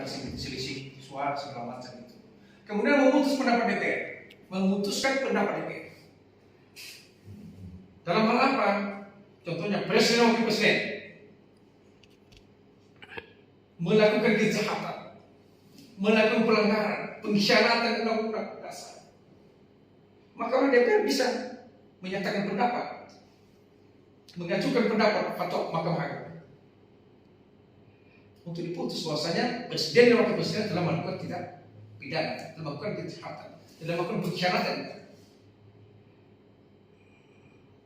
selisih suara segala macam itu. Kemudian memutus pendapat DPR, memutuskan pendapat DPR. Dalam hal apa? Contohnya presiden wakil presiden melakukan kejahatan, melakukan pelanggaran, pengkhianatan undang-undang dasar. Maka DPR bisa menyatakan pendapat, mengajukan pendapat atau Mahkamah Agung untuk diputus bahwasanya presiden dan wakil presiden telah melakukan tindak pidana, telah melakukan kejahatan, telah melakukan pengkhianatan.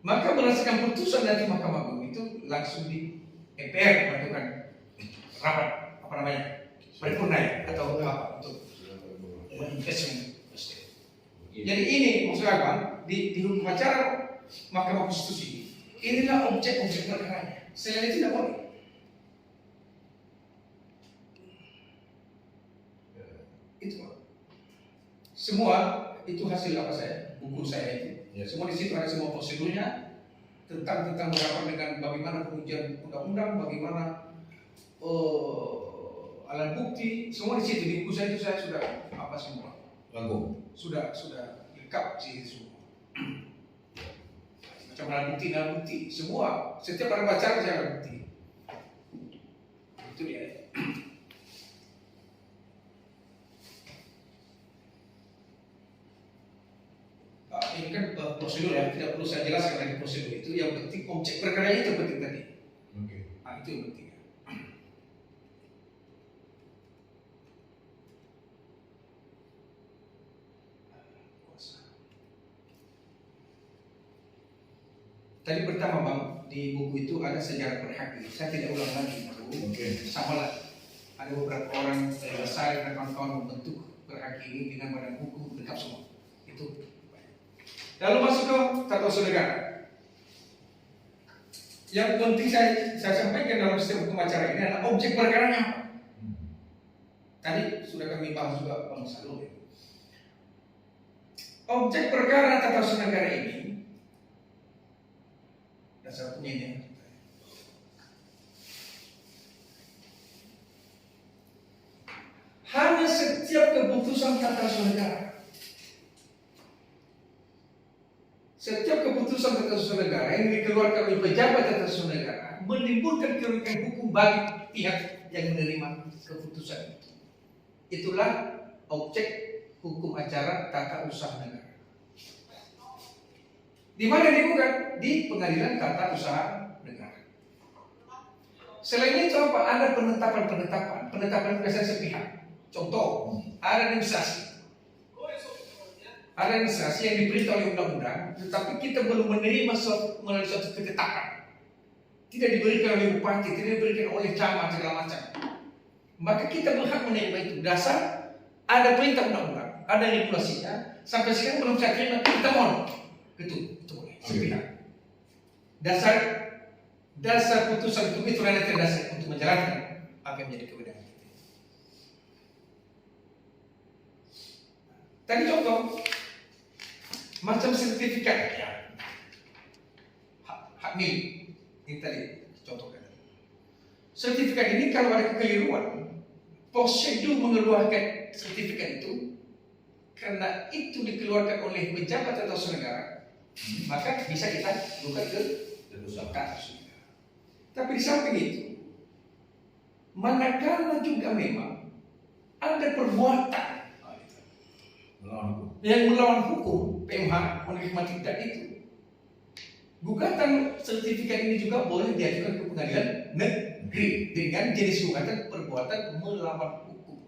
Maka berdasarkan putusan dari Mahkamah Agung itu langsung di MPR melakukan rapat paripurna atau apa untuk impeachment presiden. Jadi ini maksud apa? Di hukum acara Mahkamah Konstitusi inilah objek-objek perkaranya. Selain itu tidak boleh. Itu semua itu hasil apa buku saya itu. Semua di situ ada semua prosedurnya tentang berapa dengan bagaimana pengujian undang-undang, bagaimana alat bukti, semua di situ di buku saya itu saya sudah apa semua. Sudah lengkap sih semua. Macam alat bukti, semua setiap orang baca saya alat bukti. Itu dia. Ini kan prosedur ya, tidak perlu saya jelaskan lagi prosedur itu. Yang penting objek perkara itu penting tadi. Itu yang penting. Tadi pertama Bang, di buku itu ada sejarah berhak. Saya tidak ulang lagi. Sama lah. Ada beberapa orang saya dan kawan-kawan membentuk berhak ini dengan badan hukum lengkap semua. Itu. Lalu masuk ke tata usaha negara. Yang penting saya sampaikan dalam setiap hukum acara ini adalah objek perkaranya apa. Tadi sudah kami bahas juga Bang Salul. Objek perkara tata usaha negara ini dasar punya ini. Hanya setiap keputusan tata usaha negara. Setiap keputusan tata usaha negara yang dikeluarkan oleh pejabat tata usaha negara menimbulkan kerugian hukum bagi pihak yang menerima keputusan itu. Itulah objek hukum acara tata usaha negara. Di mana digugat? Di pengadilan tata usaha negara. Selain itu apa? Ada penetapan kesan sepihak. Contoh, ada administrasi yang diperintah oleh undang-undang, tetapi kita belum menerima melalui suatu ketetapan. Tidak diberikan oleh bupati, tidak diberikan oleh camat segala macam. Maka kita berhak menerima itu. Dasar ada perintah undang-undang, ada regulasinya. Sampai sekarang belum saya terima, kita mohon. Itu boleh. Sepihak. Dasar putusan itu nanti dasar untuk menjalankan apa yang menjadi kewenangan kita. Tadi contoh. Macam sertifikat ya. Hak milik. Ini tadi contohkan. Sertifikat ini kalau ada kekeliruan, prosedur mengeluarkan sertifikat itu karena itu dikeluarkan oleh pejabat atau negara, maka bisa kita buka ke kasus. Tapi di samping itu, manakala juga memang ada perbuatan yang melawan hukum, PMH menerima tidak itu. Gugatan sertifikat ini juga boleh diajukan ke pengadilan negeri dengan jenis gugatan perbuatan melawan hukum.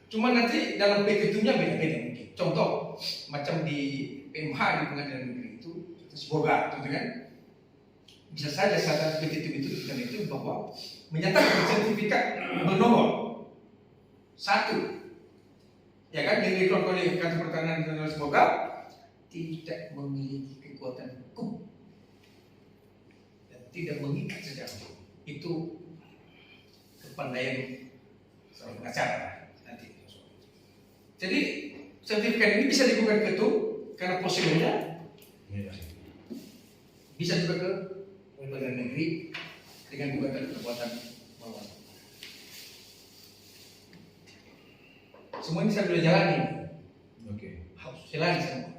Cuma nanti dalam petitumnya beda-beda mungkin. Contoh, macam di PMH di pengadilan negeri itu, semoga itu kan bisa saja saat petitum itu bahwa menyatakan sertifikat bernomor 1. Ya kan, yang dikeluarkan oleh Kantor Pertanahan Nasional semoga tidak memiliki kekuatan hukum dan tidak mengikat secara hukum. Itu kepandaian seorang pengacara nanti. Jadi sertifikat ini bisa digugat ke itu karena prosedurnya bisa juga ke pengadilan negeri dengan gugatan perbuatan melawan. Semua ini saya sudah jalani. Oke. Harus jalani semua.